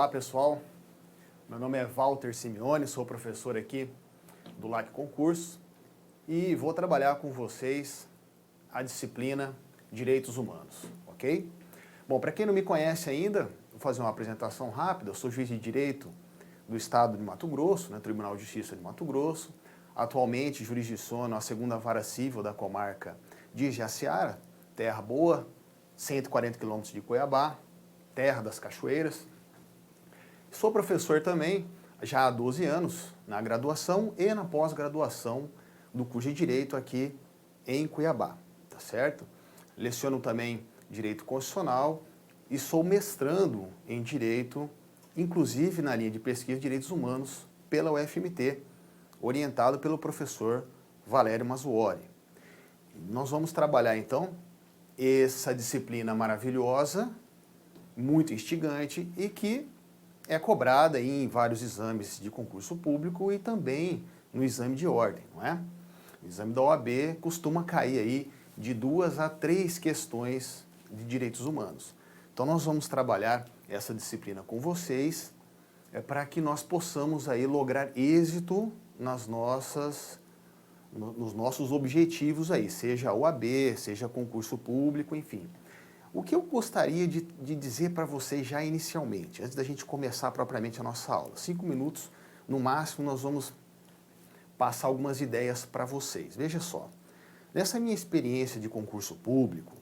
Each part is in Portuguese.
Olá pessoal, meu nome é Walter Simeone, sou professor aqui do LAC Concurso e vou trabalhar com vocês a disciplina Direitos Humanos, ok? Bom, para quem não me conhece ainda, vou fazer uma apresentação rápida. Eu sou juiz de direito do estado de Mato Grosso, Tribunal de Justiça de Mato Grosso. Atualmente jurisdiciono a segunda vara civil da comarca de Jaciara, terra boa, 140 quilômetros de Cuiabá, terra das cachoeiras. Sou professor também, já há 12 anos, na graduação e na pós-graduação do curso de Direito aqui em Cuiabá, tá certo? Leciono também Direito Constitucional e sou mestrando em Direito, inclusive na linha de pesquisa de Direitos Humanos, pela UFMT, orientado pelo professor Valério Mazzuoli. Nós vamos trabalhar, então, essa disciplina maravilhosa, muito instigante e que é cobrada em vários exames de concurso público e também no exame de ordem, não é? O exame da OAB costuma cair aí de 2 a 3 questões de direitos humanos. Então nós vamos trabalhar essa disciplina com vocês para que nós possamos aí lograr êxito nos nossos objetivos aí, seja OAB, seja concurso público, enfim. O que eu gostaria de dizer para vocês já inicialmente, antes da gente começar propriamente a nossa aula, 5 minutos no máximo, nós vamos passar algumas ideias para vocês. Veja só, nessa minha experiência de concurso público,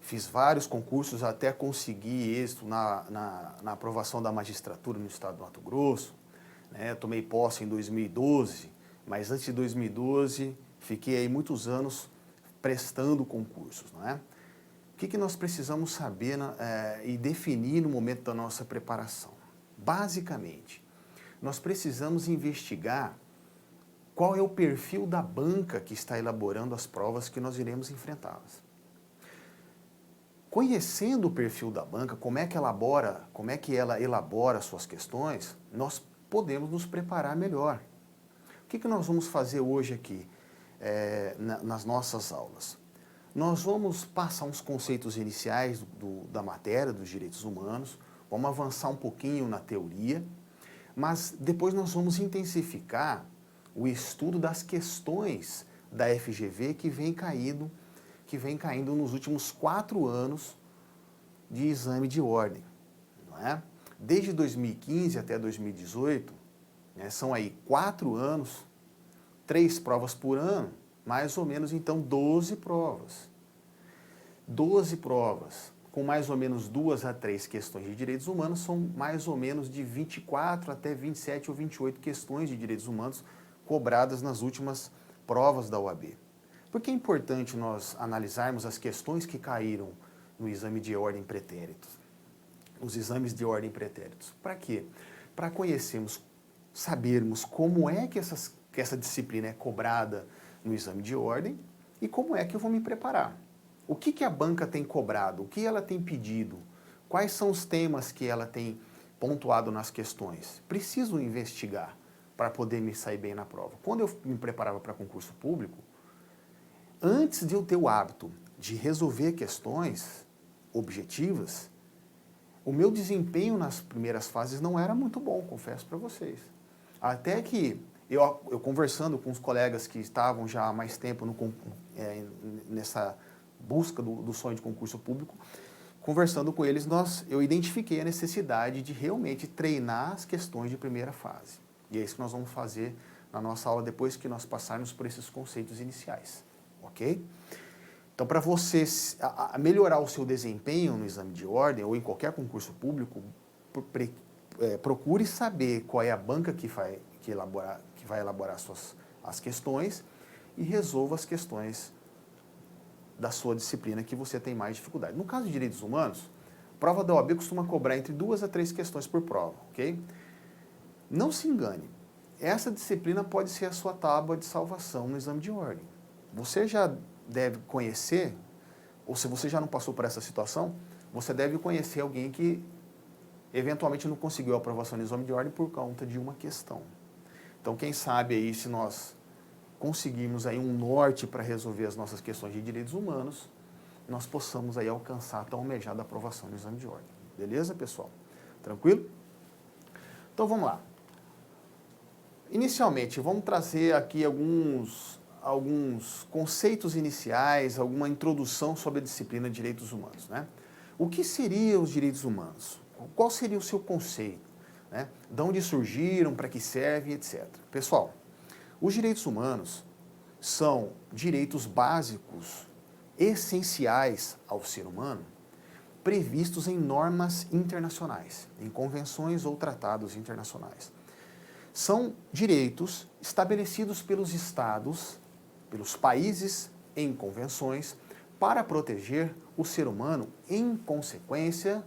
fiz vários concursos até conseguir êxito na aprovação da magistratura no estado do Mato Grosso, tomei posse em 2012, mas antes de 2012 fiquei aí muitos anos prestando concursos, não é? O que nós precisamos saber e definir no momento da nossa preparação? Basicamente, nós precisamos investigar qual é o perfil da banca que está elaborando as provas que nós iremos enfrentá-las. Conhecendo o perfil da banca, como é que ela elabora suas questões, nós podemos nos preparar melhor. O que nós vamos fazer hoje aqui nas nossas aulas? Nós vamos passar uns conceitos iniciais da matéria dos direitos humanos, vamos avançar um pouquinho na teoria, mas depois nós vamos intensificar o estudo das questões da FGV que vem caindo nos últimos 4 anos de exame de ordem, não é? Desde 2015 até 2018, são aí 4 anos, 3 provas por ano, mais ou menos, então, 12 provas. 12 provas, com mais ou menos 2 a 3 questões de direitos humanos, são mais ou menos de 24 até 27 ou 28 questões de direitos humanos cobradas nas últimas provas da OAB. Por que é importante nós analisarmos as questões que caíram no exame de ordem pretéritos? Os exames de ordem pretéritos. Para quê? Para conhecermos, sabermos como é que essa disciplina é cobrada no exame de ordem e como é que eu vou me preparar. O que a banca tem cobrado? O que ela tem pedido? Quais são os temas que ela tem pontuado nas questões? Preciso investigar para poder me sair bem na prova. Quando eu me preparava para concurso público, antes de eu ter o hábito de resolver questões objetivas, o meu desempenho nas primeiras fases não era muito bom, confesso para vocês. Até que eu conversando com os colegas que estavam já há mais tempo nessa busca do sonho de concurso público, conversando com eles, eu identifiquei a necessidade de realmente treinar as questões de primeira fase. E é isso que nós vamos fazer na nossa aula depois que nós passarmos por esses conceitos iniciais, ok? Então, para você melhorar o seu desempenho no exame de ordem ou em qualquer concurso público, procure saber qual é a banca que vai elaborar as questões e resolva as questões da sua disciplina que você tem mais dificuldade. No caso de direitos humanos, a prova da OAB costuma cobrar entre 2 a 3 questões por prova, ok? Não se engane, essa disciplina pode ser a sua tábua de salvação no exame de ordem. Você já deve conhecer, ou se você já não passou por essa situação, você deve conhecer alguém que eventualmente não conseguiu a aprovação no exame de ordem por conta de uma questão. Então, quem sabe aí, se nós conseguirmos aí um norte para resolver as nossas questões de direitos humanos, nós possamos aí alcançar a tão almejada aprovação no exame de ordem. Beleza, pessoal? Tranquilo? Então vamos lá. Inicialmente, vamos trazer aqui alguns conceitos iniciais, alguma introdução sobre a disciplina de direitos humanos, né? O que seriam os direitos humanos? Qual seria o seu conceito? Né? De onde surgiram, para que servem, etc. Pessoal, os direitos humanos são direitos básicos, essenciais ao ser humano, previstos em normas internacionais, em convenções ou tratados internacionais. São direitos estabelecidos pelos estados, pelos países em convenções, para proteger o ser humano em consequência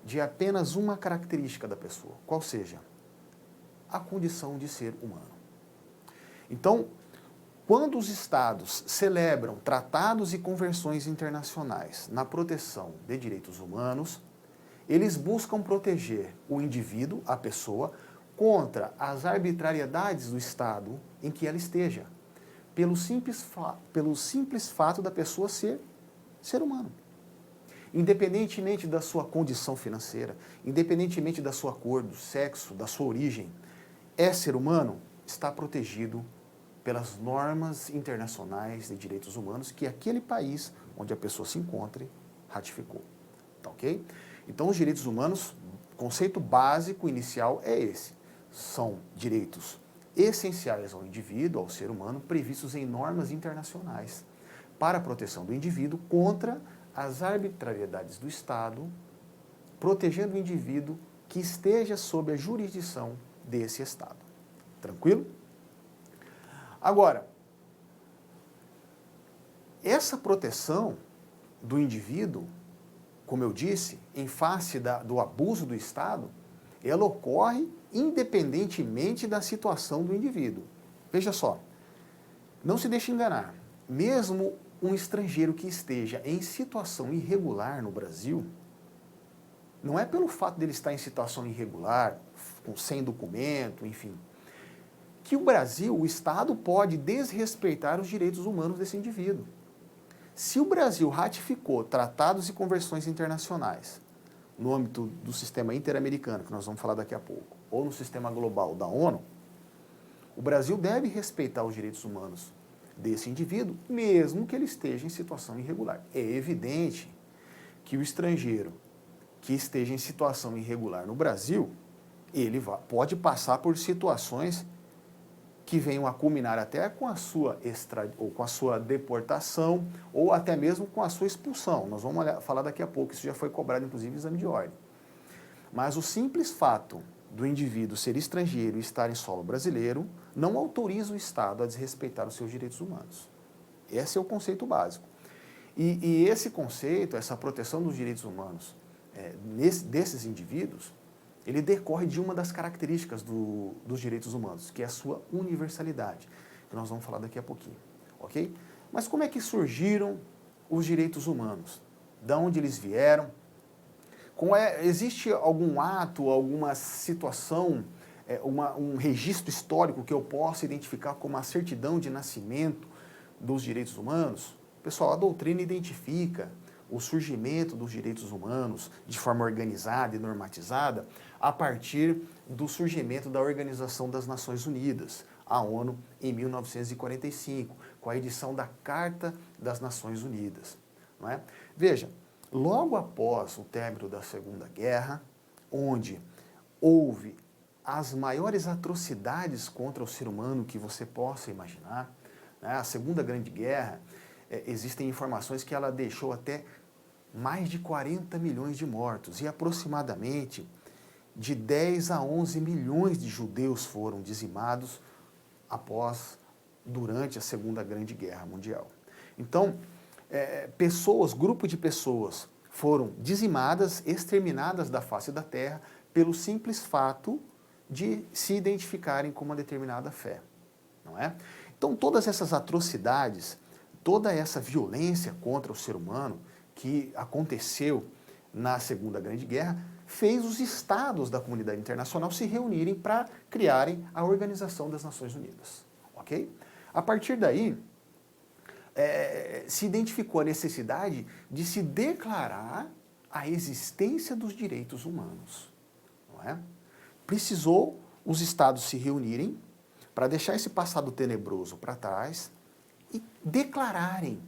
de apenas uma característica da pessoa, qual seja a condição de ser humano. Então, quando os estados celebram tratados e convenções internacionais na proteção de direitos humanos, eles buscam proteger o indivíduo, a pessoa, contra as arbitrariedades do estado em que ela esteja, pelo simples fato da pessoa ser humano. Independentemente da sua condição financeira, independentemente da sua cor, do sexo, da sua origem, é ser humano, está protegido pelas normas internacionais de direitos humanos que aquele país onde a pessoa se encontre ratificou. Tá ok? Então, os direitos humanos, conceito básico inicial é esse. São direitos essenciais ao indivíduo, ao ser humano, previstos em normas internacionais para a proteção do indivíduo contra as arbitrariedades do Estado, protegendo o indivíduo que esteja sob a jurisdição desse Estado. Tranquilo? Agora, essa proteção do indivíduo, como eu disse, em face do abuso do Estado, ela ocorre independentemente da situação do indivíduo. Veja só, não se deixe enganar, mesmo um estrangeiro que esteja em situação irregular no Brasil, não é pelo fato dele estar em situação irregular, sem documento, enfim, que o Brasil, o Estado, pode desrespeitar os direitos humanos desse indivíduo. Se o Brasil ratificou tratados e convenções internacionais no âmbito do sistema interamericano, que nós vamos falar daqui a pouco, ou no sistema global da ONU, o Brasil deve respeitar os direitos humanos desse indivíduo, mesmo que ele esteja em situação irregular. É evidente que o estrangeiro que esteja em situação irregular no Brasil, ele pode passar por situações que venham a culminar até com a sua ou com a sua deportação, ou até mesmo com a sua expulsão. Nós vamos falar daqui a pouco, isso já foi cobrado inclusive em exame de ordem. Mas o simples fato do indivíduo ser estrangeiro e estar em solo brasileiro não autoriza o Estado a desrespeitar os seus direitos humanos. Esse é o conceito básico. E esse conceito, essa proteção dos direitos humanos desses indivíduos, ele decorre de uma das características dos direitos humanos, que é a sua universalidade, que nós vamos falar daqui a pouquinho, ok? Mas como é que surgiram os direitos humanos? De onde eles vieram? Existe algum ato, alguma situação, um registro histórico que eu possa identificar como a certidão de nascimento dos direitos humanos? Pessoal, a doutrina identifica o surgimento dos direitos humanos de forma organizada e normatizada a partir do surgimento da Organização das Nações Unidas, a ONU, em 1945, com a edição da Carta das Nações Unidas. Não é? Veja, logo após o término da Segunda Guerra, onde houve as maiores atrocidades contra o ser humano que você possa imaginar, né? A Segunda Grande Guerra, existem informações que ela deixou até mais de 40 milhões de mortos e aproximadamente de 10 a 11 milhões de judeus foram dizimados durante a Segunda Grande Guerra Mundial. Então, grupo de pessoas foram dizimadas, exterminadas da face da terra pelo simples fato de se identificarem com uma determinada fé, não é? Então, todas essas atrocidades, toda essa violência contra o ser humano que aconteceu na Segunda Grande Guerra, fez os estados da comunidade internacional se reunirem para criarem a Organização das Nações Unidas. Ok? A partir daí, se identificou a necessidade de se declarar a existência dos direitos humanos. não é? Precisou os estados se reunirem para deixar esse passado tenebroso para trás e declararem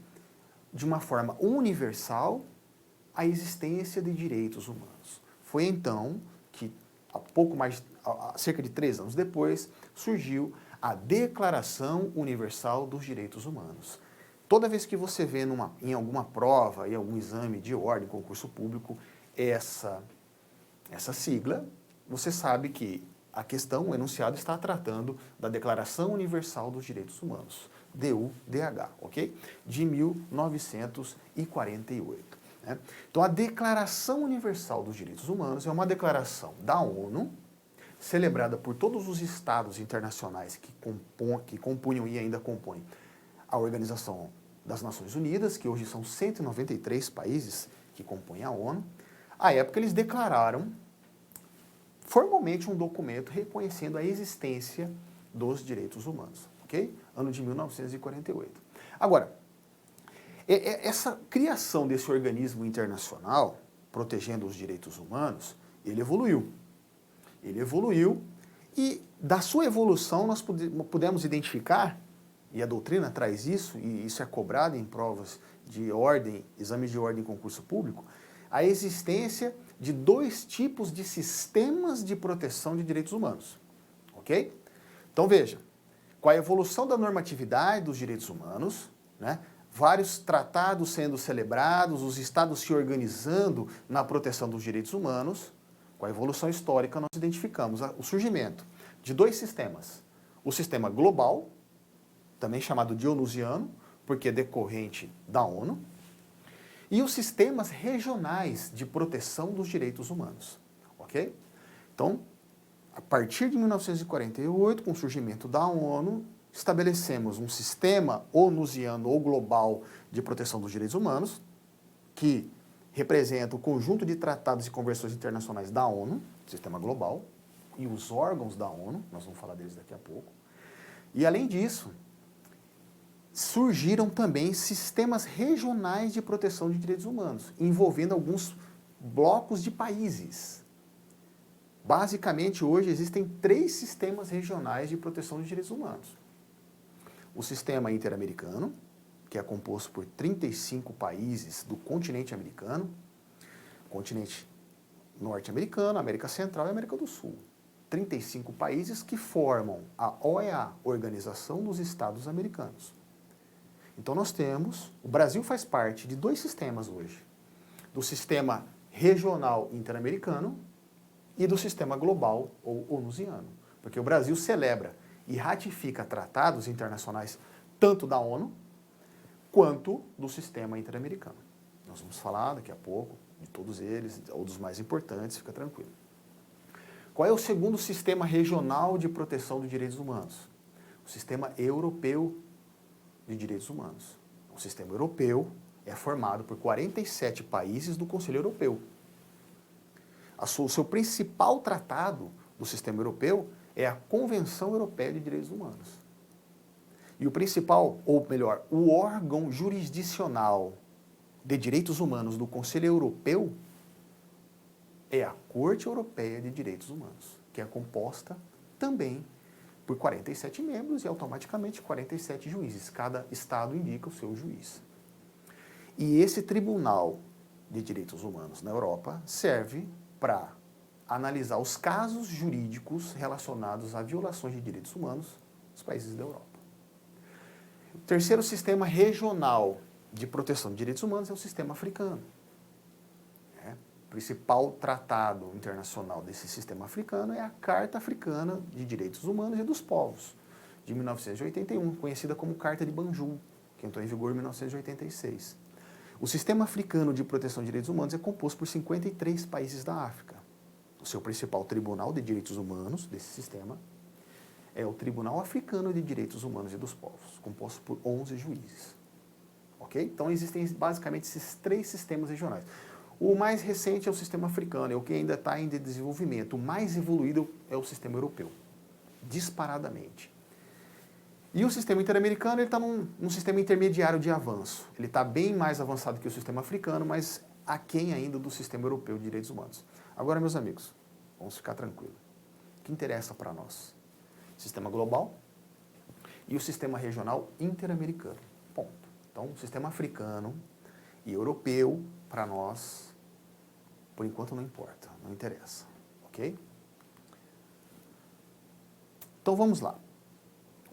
de uma forma universal a existência de direitos humanos. Foi então que, cerca de 3 anos depois, surgiu a Declaração Universal dos Direitos Humanos. Toda vez que você vê em alguma prova, em algum exame de ordem, concurso público, essa sigla, você sabe que a questão, o enunciado está tratando da Declaração Universal dos Direitos Humanos, DUDH, ok? De 1948. Né? Então, a Declaração Universal dos Direitos Humanos é uma declaração da ONU, celebrada por todos os estados internacionais que compunham e ainda compõem a Organização das Nações Unidas, que hoje são 193 países que compõem a ONU. À época, eles declararam formalmente um documento reconhecendo a existência dos direitos humanos, ok? Ano de 1948. Agora, essa criação desse organismo internacional, protegendo os direitos humanos, ele evoluiu. Ele evoluiu e da sua evolução nós pudemos identificar, e a doutrina traz isso, e isso é cobrado em provas de ordem, exames de ordem em concurso público, a existência de 2 tipos de sistemas de proteção de direitos humanos, ok? Então veja, com a evolução da normatividade dos direitos humanos, né, vários tratados sendo celebrados, os estados se organizando na proteção dos direitos humanos, com a evolução histórica nós identificamos o surgimento de 2 sistemas. O sistema global, também chamado dionusiano, porque é decorrente da ONU, e os sistemas regionais de proteção dos direitos humanos, ok? Então, a partir de 1948, com o surgimento da ONU, estabelecemos um sistema onusiano ou global de proteção dos direitos humanos, que representa o conjunto de tratados e convenções internacionais da ONU, sistema global, e os órgãos da ONU, nós vamos falar deles daqui a pouco. E além disso, surgiram também sistemas regionais de proteção de direitos humanos, envolvendo alguns blocos de países. Basicamente, hoje existem 3 sistemas regionais de proteção de direitos humanos. O sistema interamericano, que é composto por 35 países do continente americano, continente norte-americano, América Central e América do Sul. 35 países que formam a OEA, Organização dos Estados Americanos. Então nós temos, o Brasil faz parte de 2 sistemas hoje, do sistema regional interamericano e do sistema global ou onusiano, porque o Brasil celebra e ratifica tratados internacionais tanto da ONU quanto do sistema interamericano. Nós vamos falar daqui a pouco de todos eles, ou dos mais importantes, fica tranquilo. Qual é o segundo sistema regional de proteção de direitos humanos? O sistema europeu de direitos humanos. O sistema europeu é formado por 47 países do Conselho Europeu. O seu principal tratado do sistema europeu é a Convenção Europeia de Direitos Humanos. E o principal, ou melhor, o órgão jurisdicional de direitos humanos do Conselho Europeu é a Corte Europeia de Direitos Humanos, que é composta também por 47 membros e automaticamente 47 juízes. Cada estado indica o seu juiz. E esse Tribunal de Direitos Humanos na Europa serve para analisar os casos jurídicos relacionados a violações de direitos humanos nos países da Europa. O terceiro sistema regional de proteção de direitos humanos é o sistema africano. O principal tratado internacional desse sistema africano é a Carta Africana de Direitos Humanos e dos Povos, de 1981, conhecida como Carta de Banjul, que entrou em vigor em 1986. O sistema africano de proteção de direitos humanos é composto por 53 países da África. O seu principal tribunal de direitos humanos desse sistema é o Tribunal Africano de Direitos Humanos e dos Povos, composto por 11 juízes. Ok? Então existem basicamente esses 3 sistemas regionais. O mais recente é o sistema africano, é o que ainda está em desenvolvimento. O mais evoluído é o sistema europeu, disparadamente. E o sistema interamericano está num sistema intermediário de avanço. Ele está bem mais avançado que o sistema africano, mas aquém ainda do sistema europeu de direitos humanos. Agora, meus amigos, Vamos ficar tranquilos. O que interessa para nós? Sistema global e o sistema regional interamericano. Ponto. Então, o sistema africano e europeu, para nós, por enquanto não importa, não interessa. Ok? Então, vamos lá.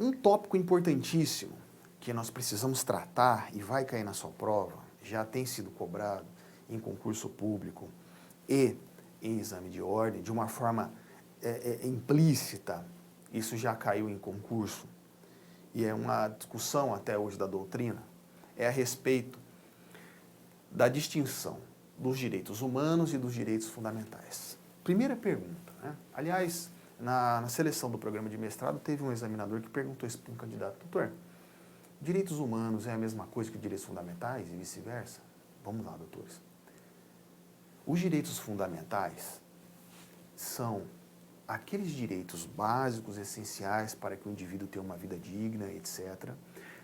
Um tópico importantíssimo que nós precisamos tratar e vai cair na sua prova, já tem sido cobrado em concurso público e em exame de ordem, de uma forma implícita, isso já caiu em concurso, e é uma discussão até hoje da doutrina, é a respeito da distinção dos direitos humanos e dos direitos fundamentais. Primeira pergunta, né? Aliás, na seleção do programa de mestrado, teve um examinador que perguntou isso para um candidato: doutor, direitos humanos é a mesma coisa que direitos fundamentais e vice-versa? Vamos lá, doutores. Os direitos fundamentais são aqueles direitos básicos, essenciais para que o indivíduo tenha uma vida digna, etc.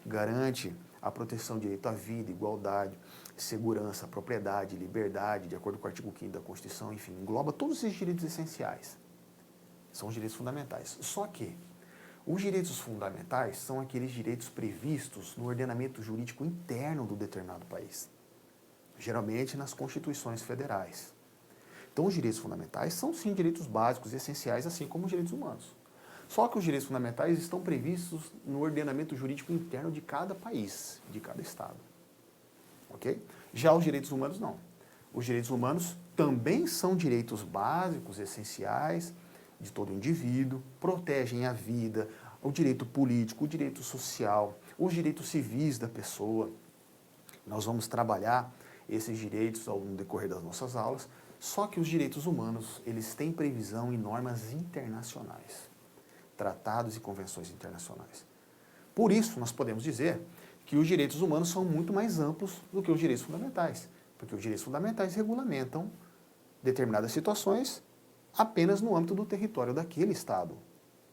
Garante a proteção do direito à vida, igualdade, segurança, propriedade, liberdade, de acordo com o artigo 5º da Constituição, enfim, engloba todos esses direitos essenciais. São os direitos fundamentais. Só que os direitos fundamentais são aqueles direitos previstos no ordenamento jurídico interno do determinado país, geralmente nas constituições federais. Então, os direitos fundamentais são, sim, direitos básicos e essenciais, assim como os direitos humanos. Só que os direitos fundamentais estão previstos no ordenamento jurídico interno de cada país, de cada estado. Ok? Já os direitos humanos, não. Os direitos humanos também são direitos básicos, essenciais, de todo indivíduo, protegem a vida, o direito político, o direito social, os direitos civis da pessoa. Nós vamos trabalhar esses direitos ao decorrer das nossas aulas, só que os direitos humanos, eles têm previsão em normas internacionais, tratados e convenções internacionais. Por isso, nós podemos dizer que os direitos humanos são muito mais amplos do que os direitos fundamentais, porque os direitos fundamentais regulamentam determinadas situações apenas no âmbito do território daquele Estado,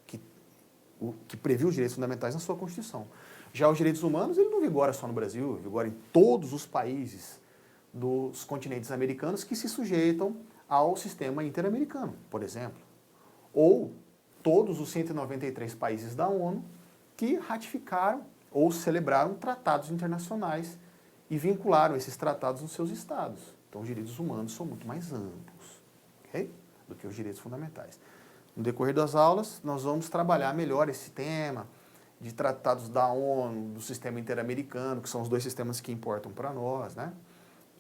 que previu os direitos fundamentais na sua Constituição. Já os direitos humanos, ele não vigora só no Brasil, vigora em todos os países dos continentes americanos que se sujeitam ao sistema interamericano, por exemplo. Ou todos os 193 países da ONU que ratificaram ou celebraram tratados internacionais e vincularam esses tratados nos seus estados. Então, os direitos humanos são muito mais amplos, ok? Do que os direitos fundamentais. No decorrer das aulas, nós vamos trabalhar melhor esse tema de tratados da ONU, do sistema interamericano, que são os dois sistemas que importam para nós, né?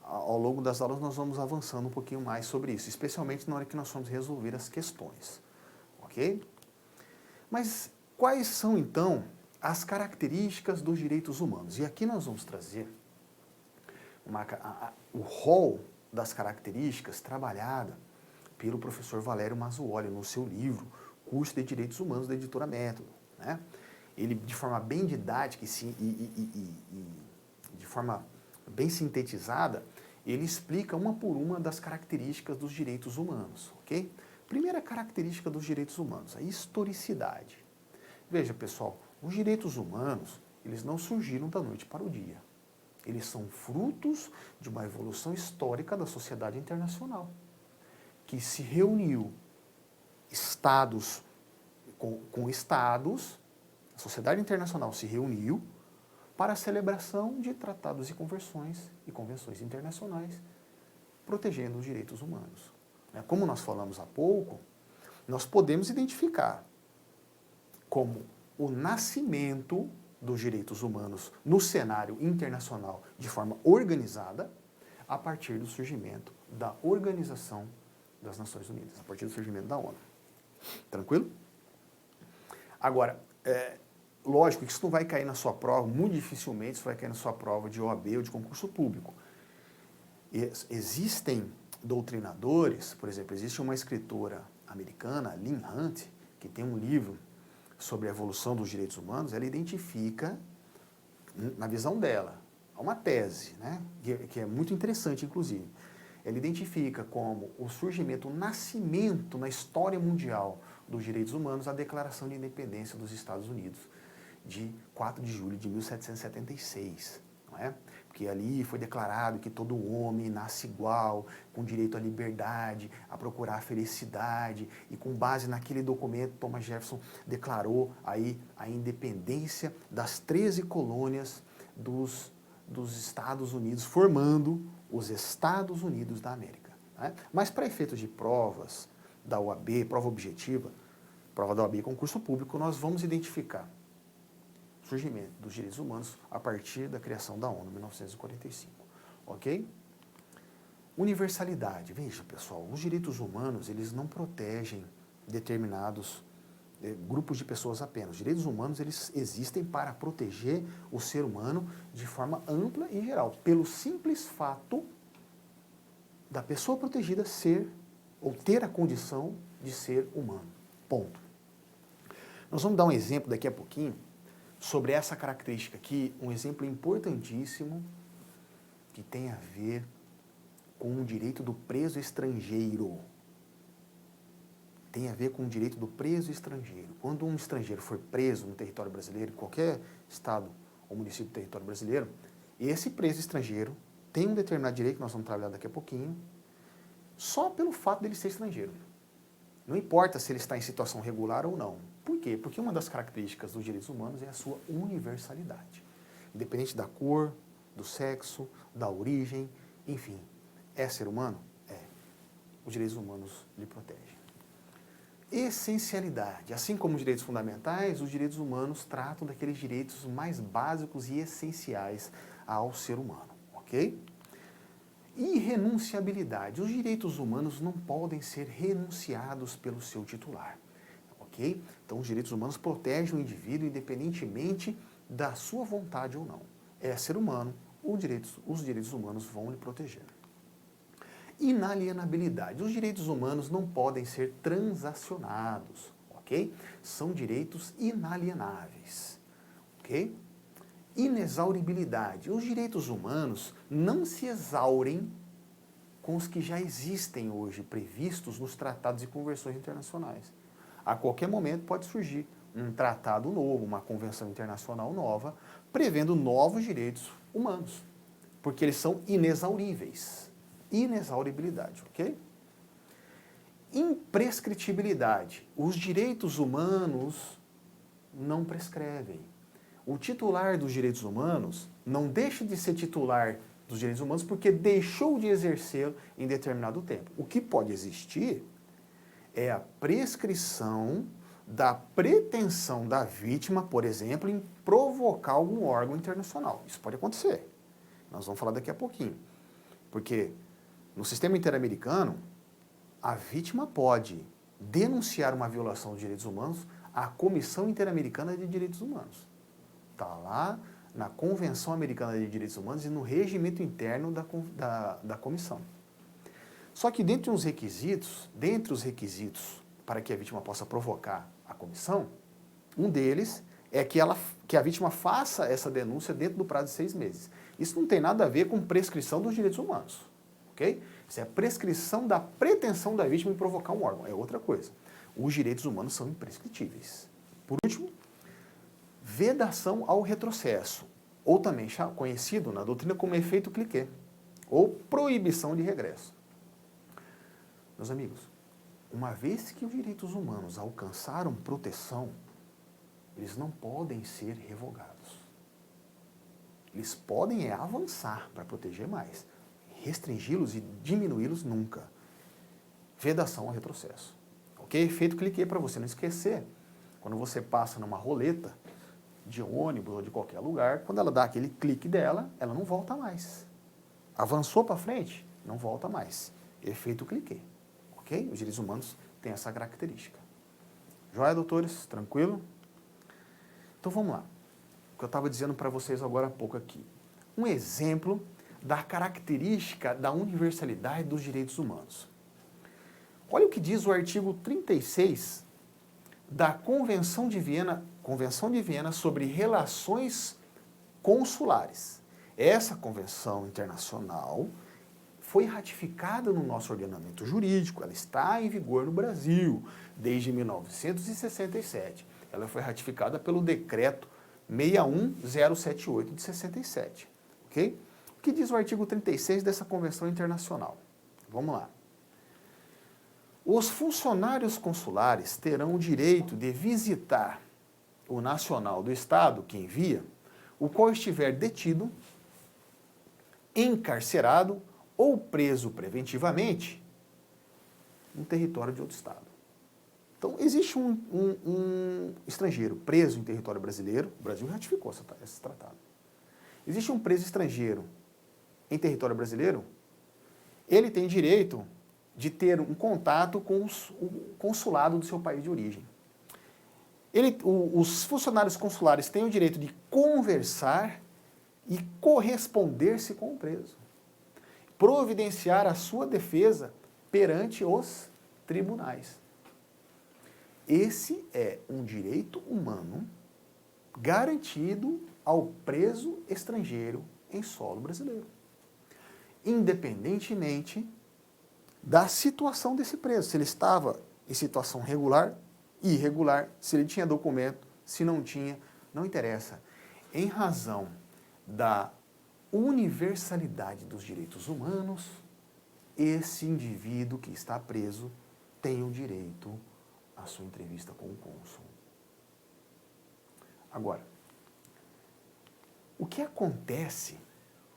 Ao longo das aulas nós vamos avançando um pouquinho mais sobre isso, especialmente na hora que nós vamos resolver as questões, ok? Mas quais são, então, as características dos direitos humanos? E aqui nós vamos trazer o rol das características trabalhada pelo professor Valério Mazzuoli no seu livro Curso de Direitos Humanos da editora Método, né? Ele, de forma bem didática e de forma bem sintetizada, ele explica uma por uma das características dos direitos humanos, ok? Primeira característica dos direitos humanos, a historicidade. Veja, pessoal, os direitos humanos, eles não surgiram da noite para o dia. Eles são frutos de uma evolução histórica da sociedade internacional, que se reuniu estados com estados, a sociedade internacional se reuniu para a celebração de tratados e convenções internacionais, protegendo os direitos humanos. Como nós falamos há pouco, nós podemos identificar como o nascimento dos direitos humanos no cenário internacional de forma organizada a partir do surgimento da Organização das Nações Unidas, a partir do surgimento da ONU. Tranquilo? Agora, lógico que isso não vai cair na sua prova, muito dificilmente isso vai cair na sua prova de OAB ou de concurso público. Existem doutrinadores, por exemplo, existe uma escritora americana, Lynn Hunt, que tem um livro sobre a evolução dos direitos humanos. Ela identifica, na visão dela, uma tese, né, que é muito interessante, inclusive. Ela identifica como o surgimento, o nascimento na história mundial dos direitos humanos a Declaração de Independência dos Estados Unidos, de 4 de julho de 1776. Não é? porque ali foi declarado que todo homem nasce igual, com direito à liberdade, a procurar a felicidade, e com base naquele documento, Thomas Jefferson declarou aí a independência das 13 colônias dos Estados Unidos, formando os Estados Unidos da América. Né? Mas para efeitos de provas da OAB, prova objetiva, prova da OAB concurso público, nós vamos identificar o surgimento dos direitos humanos a partir da criação da ONU em 1945, ok? Universalidade. Veja, pessoal, os direitos humanos, eles não protegem determinados grupos de pessoas apenas. Os direitos humanos, eles existem para proteger o ser humano de forma ampla e geral, pelo simples fato da pessoa protegida ser ou ter a condição de ser humano. Ponto. Nós vamos dar um exemplo daqui a pouquinho sobre essa característica aqui, um exemplo importantíssimo que tem a ver com o direito do preso estrangeiro. Tem a ver com o direito do preso estrangeiro. Quando um estrangeiro for preso no território brasileiro, em qualquer estado ou município do território brasileiro, esse preso estrangeiro tem um determinado direito, que nós vamos trabalhar daqui a pouquinho, só pelo fato dele ser estrangeiro. Não importa se ele está em situação regular ou não. Por quê? Porque uma das características dos direitos humanos é a sua universalidade. Independente da cor, do sexo, da origem, enfim. É ser humano? É. Os direitos humanos lhe protegem. Essencialidade. Assim como os direitos fundamentais, os direitos humanos tratam daqueles direitos mais básicos e essenciais ao ser humano. Ok? Irrenunciabilidade. Os direitos humanos não podem ser renunciados pelo seu titular. Ok? Então, os direitos humanos protegem o indivíduo independentemente da sua vontade ou não. É ser humano, os direitos humanos vão lhe proteger. Inalienabilidade. Os direitos humanos não podem ser transacionados. Ok? São direitos inalienáveis. Ok? Inexauribilidade. Os direitos humanos não se exaurem com os que já existem hoje previstos nos tratados e convenções internacionais. A qualquer momento pode surgir um tratado novo, uma convenção internacional nova, prevendo novos direitos humanos, porque eles são inexauríveis. Inexauribilidade, ok? Imprescritibilidade. Os direitos humanos não prescrevem. O titular dos direitos humanos não deixa de ser titular dos direitos humanos porque deixou de exercê-lo em determinado tempo. O que pode existir é a prescrição da pretensão da vítima, por exemplo, em provocar algum órgão internacional. Isso pode acontecer. Nós vamos falar daqui a pouquinho. Porque no sistema interamericano, a vítima pode denunciar uma violação dos direitos humanos à Comissão Interamericana de Direitos Humanos. Está lá na Convenção Americana de Direitos Humanos e no regimento interno da comissão. Só que dentre os requisitos para que a vítima possa provocar a comissão, um deles é que a vítima faça essa denúncia dentro do prazo de 6 meses. Isso não tem nada a ver com prescrição dos direitos humanos, ok? Isso é a prescrição da pretensão da vítima em provocar um órgão, é outra coisa. Os direitos humanos são imprescritíveis. Por último, vedação ao retrocesso, ou também conhecido na doutrina como efeito cliquet, ou proibição de regresso. Meus amigos, uma vez que os direitos humanos alcançaram proteção, eles não podem ser revogados. Eles podem avançar para proteger mais. Restringi-los e diminuí-los nunca. Vedação ao retrocesso. Ok? Efeito cliquet para você não esquecer. Quando você passa numa roleta de ônibus ou de qualquer lugar, quando ela dá aquele clique dela, ela não volta mais. Avançou para frente, não volta mais. Efeito cliquet. Ok? Os direitos humanos têm essa característica. Joia, doutores? Tranquilo? Então vamos lá. O que eu estava dizendo para vocês agora há pouco aqui. Um exemplo da característica da universalidade dos direitos humanos. Olha o que diz o artigo 36 da Convenção de Viena sobre Relações Consulares. Essa convenção internacional foi ratificada no nosso ordenamento jurídico, ela está em vigor no Brasil desde 1967. Ela foi ratificada pelo decreto 61078 de 67, ok? que diz o artigo 36 dessa Convenção Internacional? Vamos lá. Os funcionários consulares terão o direito de visitar o nacional do Estado que envia, o qual estiver detido, encarcerado ou preso preventivamente no território de outro Estado. Então, existe um estrangeiro preso em território brasileiro, o Brasil ratificou esse tratado. Existe um preso estrangeiro em território brasileiro, ele tem direito de ter um contato com o consulado do seu país de origem. Os funcionários consulares têm o direito de conversar e corresponder-se com o preso, providenciar a sua defesa perante os tribunais. Esse é um direito humano garantido ao preso estrangeiro em solo brasileiro, independentemente da situação desse preso, se ele estava em situação regular, irregular, se ele tinha documento, se não tinha, não interessa. Em razão da universalidade dos direitos humanos, esse indivíduo que está preso tem o direito à sua entrevista com o cônsul. Agora, o que acontece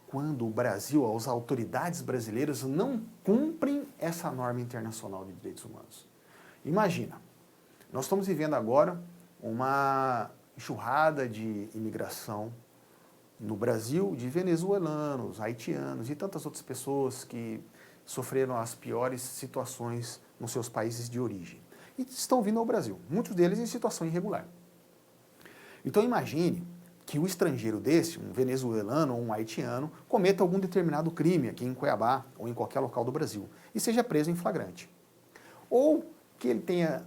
quando o Brasil, as autoridades brasileiras não cumprem essa norma internacional de direitos humanos? Imagina, nós estamos vivendo agora uma enxurrada de imigração no Brasil de venezuelanos, haitianos e tantas outras pessoas que sofreram as piores situações nos seus países de origem. E estão vindo ao Brasil, muitos deles em situação irregular. Então imagine que o estrangeiro desse, um venezuelano ou um haitiano, cometa algum determinado crime aqui em Cuiabá ou em qualquer local do Brasil e seja preso em flagrante. Ou que ele tenha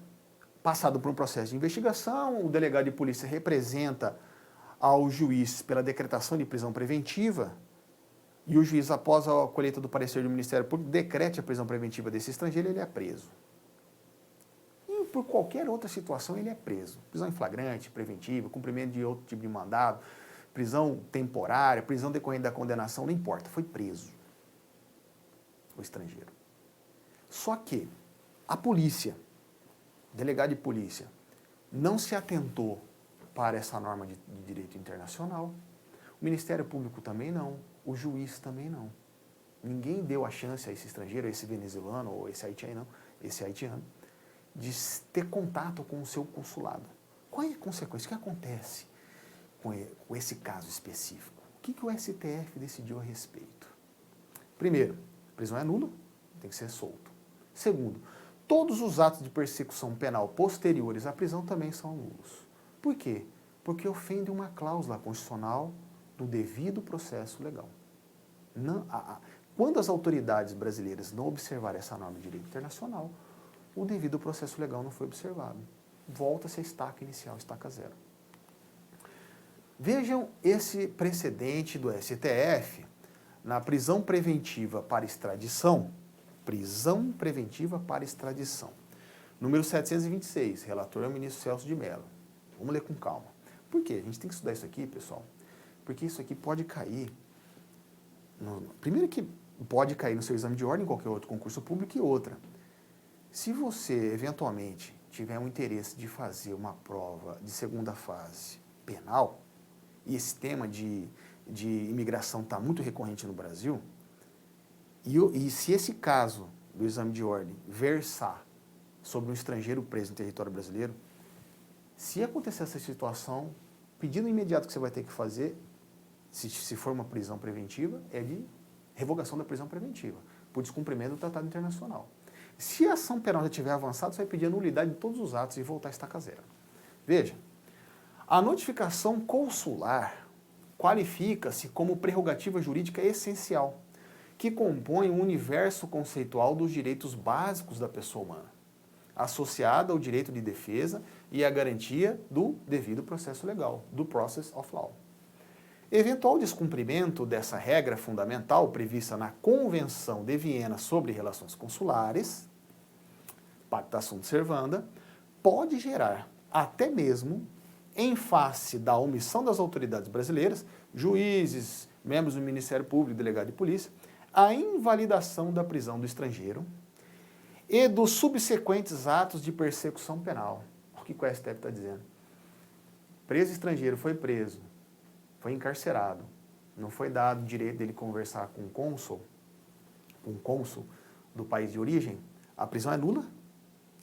passado por um processo de investigação, o delegado de polícia representa ao juiz pela decretação de prisão preventiva e o juiz, após a colheita do parecer do Ministério Público, decrete a prisão preventiva desse estrangeiro, ele é preso. E por qualquer outra situação ele é preso. Prisão em flagrante, preventiva, cumprimento de outro tipo de mandado, prisão temporária, prisão decorrente da condenação, não importa, foi preso o estrangeiro. Só que a polícia, o delegado de polícia, não se atentou para essa norma de direito internacional, o Ministério Público também não, o juiz também não. Ninguém deu a chance a esse estrangeiro, a esse venezuelano ou esse haitiano, de ter contato com o seu consulado. Qual é a consequência? O que acontece com esse caso específico? O que o STF decidiu a respeito? Primeiro, a prisão é nula, tem que ser solto. Segundo, todos os atos de persecução penal posteriores à prisão também são nulos. Por quê? Porque ofende uma cláusula constitucional do devido processo legal. Quando as autoridades brasileiras não observarem essa norma de direito internacional, o devido processo legal não foi observado. Volta-se a estaca inicial, estaca zero. Vejam esse precedente do STF na prisão preventiva para extradição. Prisão preventiva para extradição. Número 726, relator é o ministro Celso de Mello. Vamos ler com calma. Por quê? A gente tem que estudar isso aqui, pessoal, porque isso aqui pode cair. Primeiro que pode cair no seu exame de ordem, em qualquer outro concurso público, e outra. Se você, eventualmente, tiver um interesse de fazer uma prova de segunda fase penal, e esse tema de imigração está muito recorrente no Brasil, e se esse caso do exame de ordem versar sobre um estrangeiro preso no território brasileiro, se acontecer essa situação, pedido imediato que você vai ter que fazer, se for uma prisão preventiva, é de revogação da prisão preventiva, por descumprimento do Tratado Internacional. Se a ação penal já tiver avançado, você vai pedir a nulidade de todos os atos e voltar a estaca zero. Veja, a notificação consular qualifica-se como prerrogativa jurídica essencial, que compõe o universo conceitual dos direitos básicos da pessoa humana, associada ao direito de defesa e à garantia do devido processo legal, do process of law. Eventual descumprimento dessa regra fundamental prevista na Convenção de Viena sobre Relações Consulares, Pacta Sunt Servanda, pode gerar até mesmo em face da omissão das autoridades brasileiras, juízes, membros do Ministério Público, delegado de polícia, a invalidação da prisão do estrangeiro e dos subsequentes atos de persecução penal. O que o STF está dizendo? Preso estrangeiro foi preso, foi encarcerado, não foi dado o direito dele conversar com um cônsul do país de origem, a prisão é nula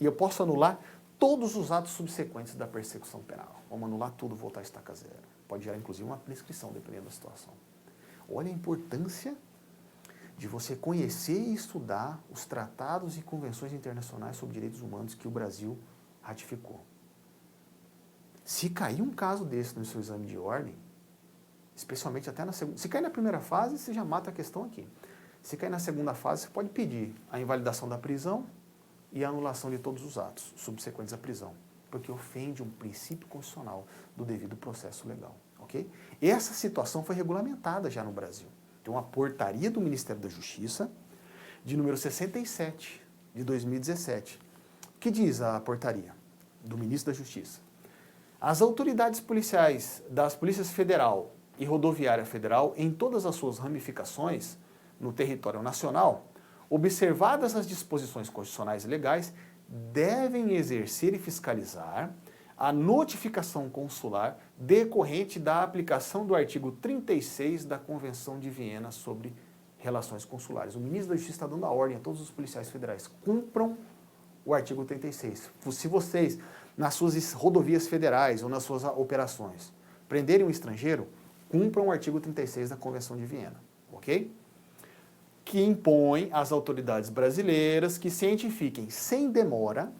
e eu posso anular todos os atos subsequentes da persecução penal. Vamos anular tudo, voltar a estaca zero. Pode gerar, inclusive, uma prescrição, dependendo da situação. Olha a importância de você conhecer e estudar os tratados e convenções internacionais sobre direitos humanos que o Brasil ratificou. Se cair um caso desse no seu exame de ordem, especialmente até na segunda... Se cair na primeira fase, você já mata a questão aqui. Se cair na segunda fase, você pode pedir a invalidação da prisão e a anulação de todos os atos subsequentes à prisão, porque ofende um princípio constitucional do devido processo legal, ok? Essa situação foi regulamentada já no Brasil. Tem uma portaria do Ministério da Justiça, de número 67, de 2017. O que diz a portaria do Ministro da Justiça? As autoridades policiais das Polícias Federal e Rodoviária Federal, em todas as suas ramificações no território nacional, observadas as disposições constitucionais e legais, devem exercer e fiscalizar a notificação consular decorrente da aplicação do artigo 36 da Convenção de Viena sobre Relações Consulares. O ministro da Justiça está dando a ordem a todos os policiais federais: cumpram o artigo 36. Se vocês, nas suas rodovias federais ou nas suas operações, prenderem um estrangeiro, cumpram o artigo 36 da Convenção de Viena, ok? Que impõe às autoridades brasileiras que cientifiquem sem demora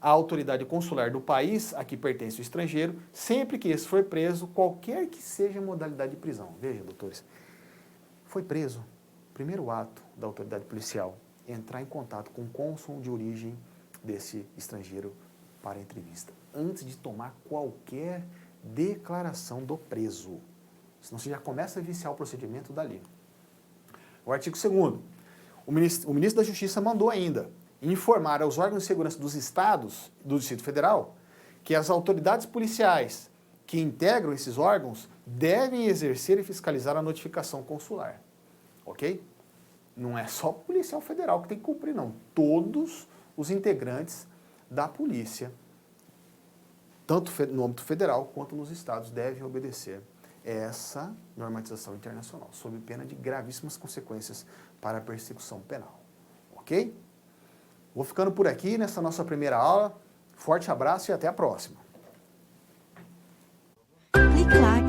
a autoridade consular do país a que pertence o estrangeiro, sempre que esse for preso, qualquer que seja a modalidade de prisão. Veja, doutores, foi preso, primeiro ato da autoridade policial, entrar em contato com o cônsul de origem desse estrangeiro para a entrevista, antes de tomar qualquer declaração do preso. Senão você já começa a viciar o procedimento dali. O artigo 2º, o ministro da Justiça mandou ainda informar aos órgãos de segurança dos estados, do Distrito Federal, que as autoridades policiais que integram esses órgãos devem exercer e fiscalizar a notificação consular. Ok? Não é só o policial federal que tem que cumprir, não. Todos os integrantes da polícia, tanto no âmbito federal quanto nos estados, devem obedecer essa normatização internacional, sob pena de gravíssimas consequências para a persecução penal. Ok? Vou ficando por aqui nessa nossa primeira aula. Forte abraço e até a próxima. Clique lá